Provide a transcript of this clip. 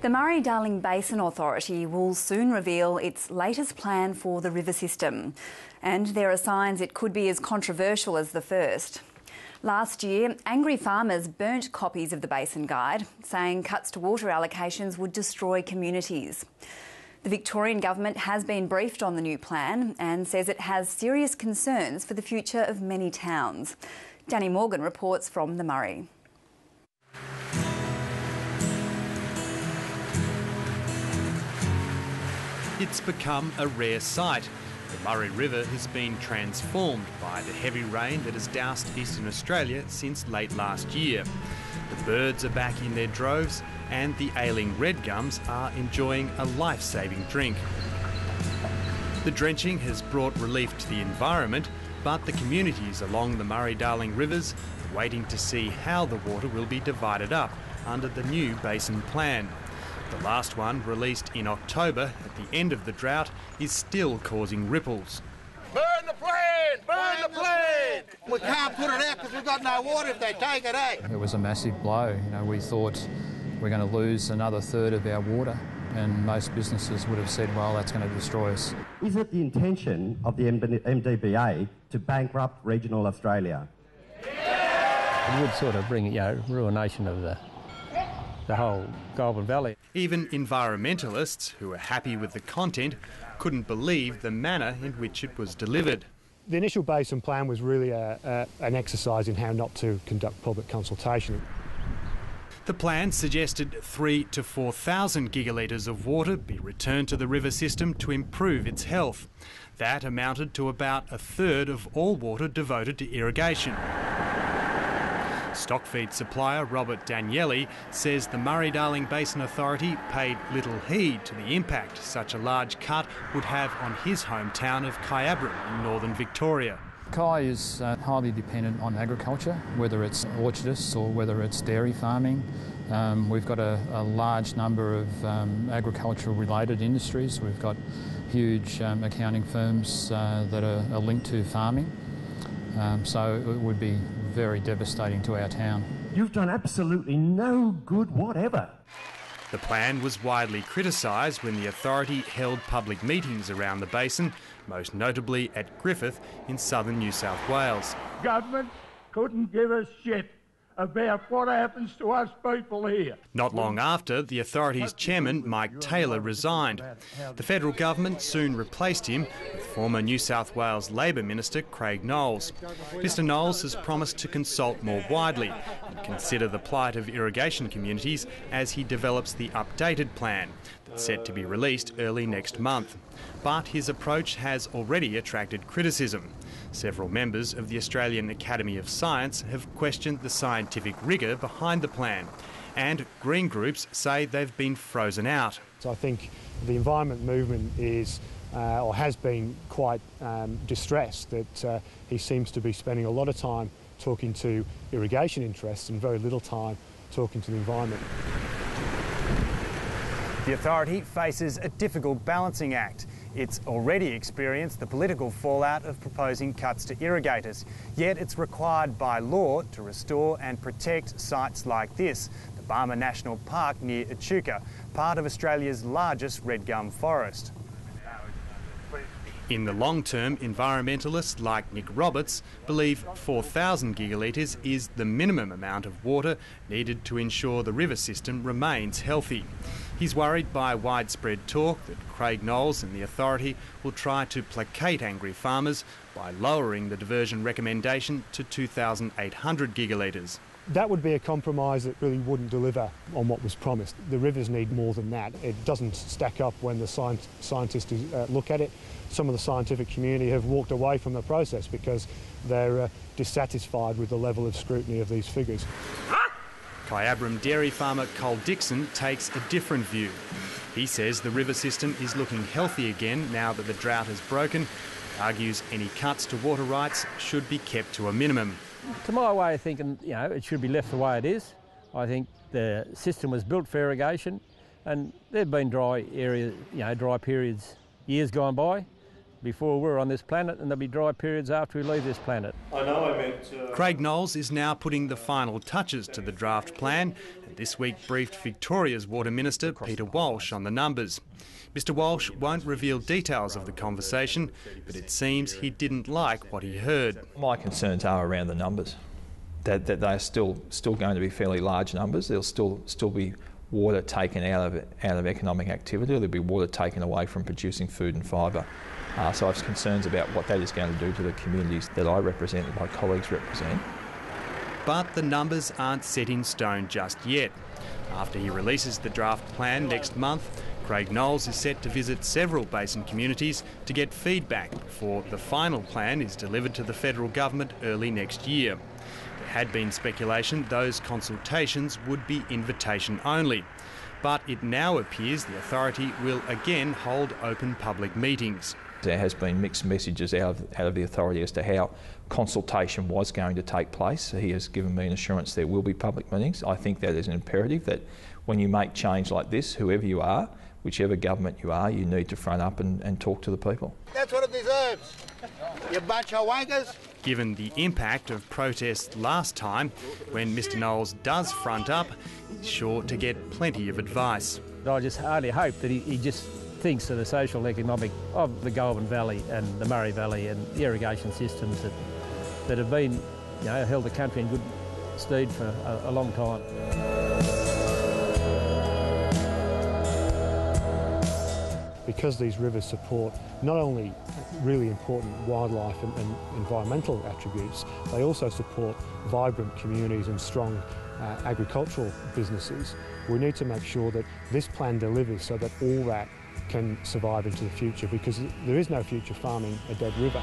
The Murray-Darling Basin Authority will soon reveal its latest plan for the river system, and there are signs it could be as controversial as the first. Last year, angry farmers burnt copies of the Basin Guide, saying cuts to water allocations would destroy communities. The Victorian Government has been briefed on the new plan and says it has serious concerns for the future of many towns. Danny Morgan reports from the Murray. It's become a rare sight. The Murray River has been transformed by the heavy rain that has doused eastern Australia since late last year. The birds are back in their droves and the ailing red gums are enjoying a life-saving drink. The drenching has brought relief to the environment, but the communities along the Murray-Darling rivers are waiting to see how the water will be divided up under the new basin plan. The last one, released in October at the end of the drought, is still causing ripples. Burn the plan! Burn the plan! We can't put it out because we've got no water if they take it, eh? It was a massive blow. You know, we thought we're going to lose another third of our water, and most businesses would have said, well, that's going to destroy us. Is it the intention of the MDBA to bankrupt regional Australia? It would sort of bring, ruination of the whole Goulburn Valley. Even environmentalists, who are happy with the content, couldn't believe the manner in which it was delivered. The initial basin plan was really an exercise in how not to conduct public consultation. The plan suggested 3,000 to 4,000 gigalitres of water be returned to the river system to improve its health. That amounted to about a third of all water devoted to irrigation. Stockfeed supplier Robert DANIELI says the Murray-Darling Basin Authority paid little heed to the impact such a large cut would have on his hometown of Kyabram in northern Victoria. Kai is highly dependent on agriculture, whether it's orchardists or whether it's dairy farming. We've got a large number of agricultural related industries. We've got huge accounting firms that are linked to farming. So it would be very devastating to our town. You've done absolutely no good whatever. The plan was widely criticised when the authority held public meetings around the basin, most notably at Griffith in southern New South Wales. Government couldn't give a shit about what happens to us people here. Not long after, the authority's chairman, Mike Taylor, resigned. The federal government soon replaced him with former New South Wales Labor Minister Craig Knowles. Mr Knowles has promised to consult more widely and consider the plight of irrigation communities as he develops the updated plan that's set to be released early next month. But his approach has already attracted criticism. Several members of the Australian Academy of Science have questioned the scientific rigour behind the plan, and green groups say they've been frozen out. So I think the environment movement is, or has been, quite distressed that he seems to be spending a lot of time talking to irrigation interests and very little time talking to the environment. The authority faces a difficult balancing act. It's already experienced the political fallout of proposing cuts to irrigators, yet it's required by law to restore and protect sites like this, the Barmah National Park near Echuca, part of Australia's largest red gum forest. In the long term, environmentalists like Nick Roberts believe 4,000 gigalitres is the minimum amount of water needed to ensure the river system remains healthy. He's worried by widespread talk that Craig Knowles and the authority will try to placate angry farmers by lowering the diversion recommendation to 2,800 gigalitres. That would be a compromise that really wouldn't deliver on what was promised. The rivers need more than that. It doesn't stack up when the scientists look at it. Some of the scientific community have walked away from the process because they're dissatisfied with the level of scrutiny of these figures. Kyabram dairy farmer Cole Dixon takes a different view. He says the river system is looking healthy again now that the drought has broken. He argues any cuts to water rights should be kept to a minimum. To my way of thinking, it should be left the way it is. I think the system was built for irrigation, and there have been dry areas, dry periods years gone by before we're on this planet, and there'll be dry periods after we leave this planet. Craig Knowles is now putting the final touches to the draft plan and this week briefed Victoria's Water Minister Peter Walsh on the numbers. Mr Walsh won't reveal details of the conversation, but it seems he didn't like what he heard. My concerns are around the numbers, that they're still going to be fairly large numbers. There'll still be water taken out of economic activity. There'll be water taken away from producing food and fibre. So I have concerns about what that is going to do to the communities that I represent and my colleagues represent. But the numbers aren't set in stone just yet. After he releases the draft plan next month, Craig Knowles is set to visit several basin communities to get feedback before the final plan is delivered to the federal government early next year. There had been speculation those consultations would be invitation only, but it now appears the authority will again hold open public meetings. There has been mixed messages out of the authority as to how consultation was going to take place. He has given me an assurance there will be public meetings. I think that is an imperative, that when you make change like this, whoever you are, whichever government you are, you need to front up and talk to the people. That's what it deserves, you bunch of wankers. Given the impact of protests last time, when Mr Knowles does front up, he's sure to get plenty of advice. I just hardly hope that he just thinks of the social and economic of the Goulburn Valley and the Murray Valley and the irrigation systems that have been, held the country in good stead for a long time. Because these rivers support not only really important wildlife and environmental attributes, they also support vibrant communities and strong agricultural businesses. We need to make sure that this plan delivers so that all that can survive into the future, because there is no future farming a dead river.